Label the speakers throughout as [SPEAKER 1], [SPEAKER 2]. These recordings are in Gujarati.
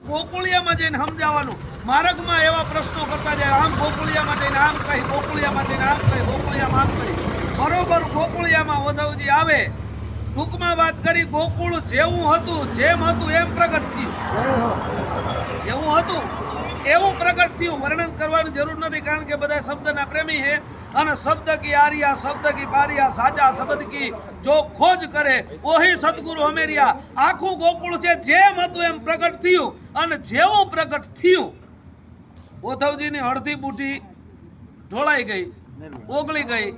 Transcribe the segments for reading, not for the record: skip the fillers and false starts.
[SPEAKER 1] ગોકુળિયામાં જઈને સમજાવવાનું માર્ગમાં એવા પ્રશ્નો કરતા જાય આમ ગોકુળિયામાં જઈને આમ કહી ગોકુળિયામાં જઈને આમ કહી ગોકુળિયામાં આમ કહી બરોબર ગોકુળિયામાં ઉદ્ધવજી આવે ટૂંકમાં વાત કરી ગોકુળ જેવું હતું જેમ હતું એમ પ્રગટ થયું જેવું હતું એવું પ્રગટ થયું વર્ણન કરવાની જરૂર નથી કારણ કે બધા શબ્દના પ્રેમી છે અને શબ્દ કી આર્યા શબ્દ કી પારિયા સાચા શબ્દ કી જો ખોજ કરે ઓહી સદગુરુ અમેરિયા આખું ગોકુળ છે જેમ હતું એમ પ્રગટ થયું અને જેવું પ્રગટ થયું ઉદ્ધવજીની હળધી બુઢી ઢોળાઈ ગઈ ઓગળી ગઈ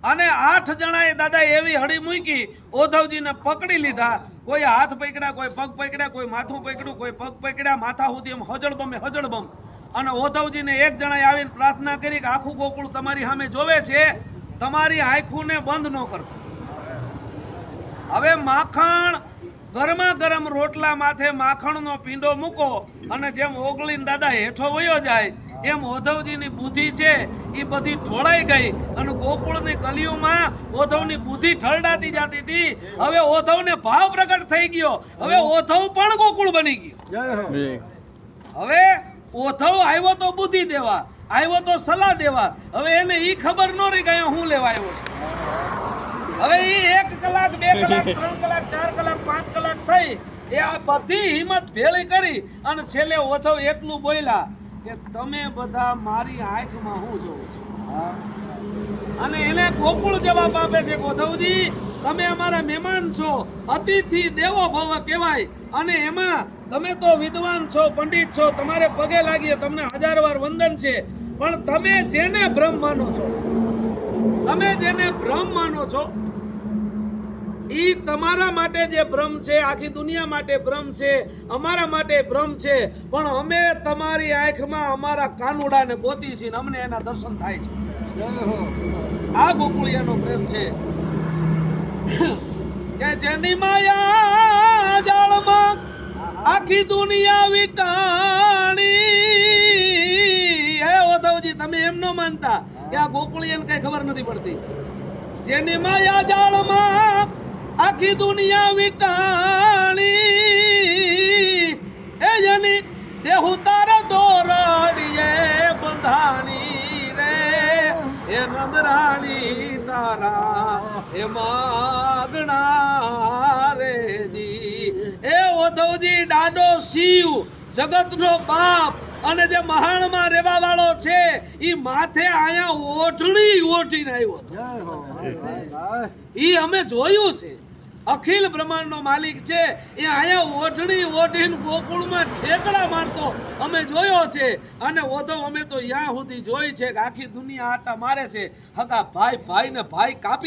[SPEAKER 1] અને 8 જણાએ દાદા એવી હળી મૂકી ઉદ્ધવજીને પકડી લીધા કોઈ હાથ પકડ્યા કોઈ પગ પકડ્યા કોઈ માથું પકડ્યું કોઈ પગ પકડ્યા માથા સુધી એમ હજળબમ અને ઉદ્ધવજીને એક જણાએ આવીને પ્રાર્થના કરી કે આખું ગોકુળ તમારી સામે જોવે છે તમારી આંખોને બંધ ન કરતો હવે માખણ ગરમા ગરમ રોટલા માથે માખણનો પીંડો મૂકો અને જેમ ઓગળીને દાદા હેઠો વયો જાય એમ ઉદ્ધવજીની બુદ્ધિ છે એ બધી ઢોળાઈ ગઈ અને ગોકુળની ગલીઓમાં ઉદ્ધવની બુદ્ધિ ઠરડાતી જતી હતી હવે ઉદ્ધવને ભાવ પ્રગટ થઈ ગયો હવે ઉદ્ધવ પણ ગોકુળ બની ગયો હવે ઉદ્ધવ આવ્યો તો બુદ્ધિ દેવા આવ્યો તો સલાહ દેવા હવે એને ઈ ખબર ન રહી ગયા હું લેવા આવ્યો છું હવે ઈ 1 કલાક 2 કલાક 3 કલાક 4 કલાક 5 કલાક થઈ એ આ બધી હિંમત ભેળી કરી અને છેલ્લે ઉદ્ધવ એટલું બોલ્યા કે તમે બધા મારી આંખમાં હું જોવો છો અને એને ગોકુળ જવાબ આપે છે ઉદ્ધવજી તમે અમારા મહેમાન છો અતિથિ દેવો ભવ કહેવાય અને એમાં તમે તો વિદ્વાન છો પંડિત છો તમારે પગે લાગીએ તમને 1000 વાર વંદન છે પણ તમે જેને બ્રહ્મ માનો છો ઈ તમારા માટે જે બ્રહ્મ છે આખી દુનિયા માટે બ્રહ્મ છે અમારા માટે બ્રહ્મ છે પણ અમે તમારી આંખમાં અમારા કાનુડાને ગોતી છીએ અમને એના દર્શન થાય છે આ ગોકુળિયાનો પ્રેમ છે કે જેની માયા જાળમાં આખી દુનિયા વિટાણી હે ઉદ્ધવજી તમે એમ ન માનતા કે આ ગોકુળિયાને કઈ ખબર નથી પડતી જેની માયા જાળમાં આખી દુનિયા વિટાણી એ જની દેહુ તારે દોરડીએ બંધાણી રે એ નંદરાણી તારા એ માગણા રેજી એ ઉદ્ધવજી દાદો શિવ જગતનો બાપ અને જે મહાણમાં રહેવા વાળો છે ઈ માથે આયા ઓઠીને આવ્યો ઈ અમે જોયું છે અખિલ બ્રહ્માંડનો માલિક છે એ આયા ઓઠીને ગોકુળમાં ઠેકડા મારતો અમે જોયો છે અને ઉદ્ધવ અમે તો યા સુધી જોઈ છે કે આખી દુનિયા આટા મારે છે હકા ભાઈ ને ભાઈ કાપી